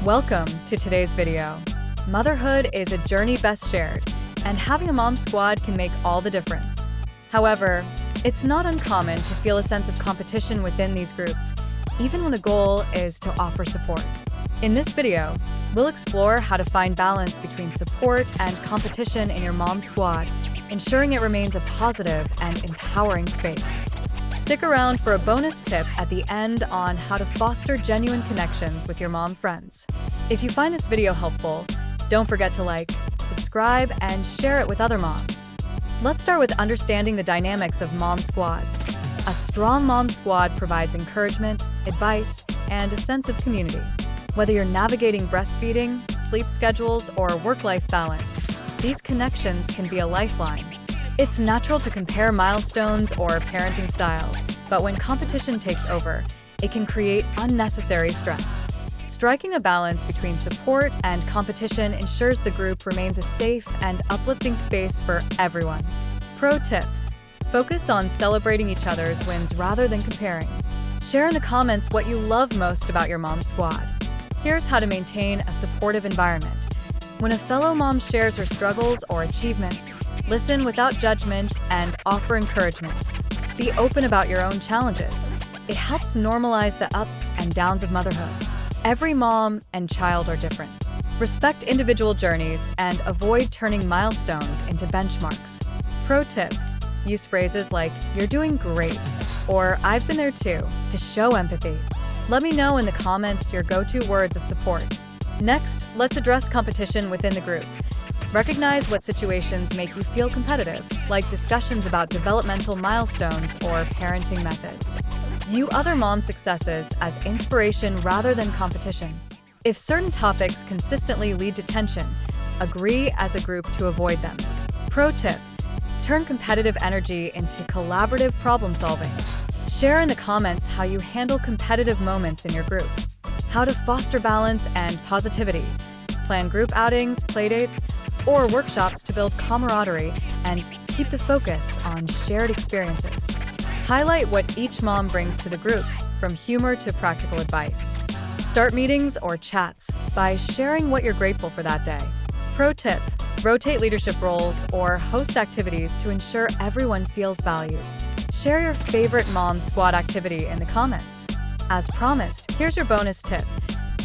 Welcome to today's video. Motherhood is a journey best shared, and having a mom squad can make all the difference. However, it's not uncommon to feel a sense of competition within these groups, even when the goal is to offer support. In this video, we'll explore how to find balance between support and competition in your mom squad, ensuring it remains a positive and empowering space. Stick around for a bonus tip at the end on how to foster genuine connections with your mom friends. If you find this video helpful, don't forget to like, subscribe, and share it with other moms. Let's start with understanding the dynamics of mom squads. A strong mom squad provides encouragement, advice, and a sense of community. Whether you're navigating breastfeeding, sleep schedules, or work-life balance, these connections can be a lifeline. It's natural to compare milestones or parenting styles, but when competition takes over, it can create unnecessary stress. Striking a balance between support and competition ensures the group remains a safe and uplifting space for everyone. Pro tip: focus on celebrating each other's wins rather than comparing. Share in the comments what you love most about your mom squad. Here's how to maintain a supportive environment. When a fellow mom shares her struggles or achievements, listen without judgment and offer encouragement. Be open about your own challenges. It helps normalize the ups and downs of motherhood. Every mom and child are different. Respect individual journeys and avoid turning milestones into benchmarks. Pro tip: use phrases like "you're doing great" or "I've been there too" to show empathy. Let me know in the comments your go-to words of support. Next, let's address competition within the group. Recognize what situations make you feel competitive, like discussions about developmental milestones or parenting methods. View other mom successes as inspiration rather than competition. If certain topics consistently lead to tension, agree as a group to avoid them. Pro tip: turn competitive energy into collaborative problem solving. Share in the comments how you handle competitive moments in your group. How to foster balance and positivity. Plan group outings, playdates, or workshops to build camaraderie and keep the focus on shared experiences. Highlight what each mom brings to the group, from humor to practical advice. Start meetings or chats by sharing what you're grateful for that day. Pro tip: rotate leadership roles or host activities to ensure everyone feels valued. Share your favorite mom squad activity in the comments. As promised, here's your bonus tip.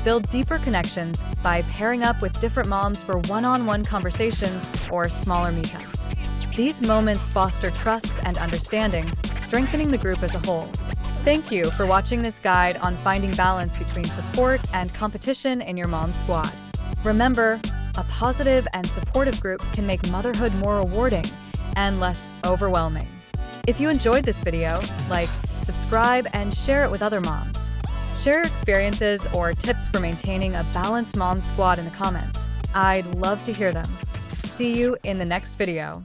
Build deeper connections by pairing up with different moms for one-on-one conversations or smaller meetups. These moments foster trust and understanding, strengthening the group as a whole. Thank you for watching this guide on finding balance between support and competition in your mom squad. Remember, a positive and supportive group can make motherhood more rewarding and less overwhelming. If you enjoyed this video, like, subscribe, and share it with other moms. Share your experiences or tips for maintaining a balanced mom squad in the comments. I'd love to hear them. See you in the next video.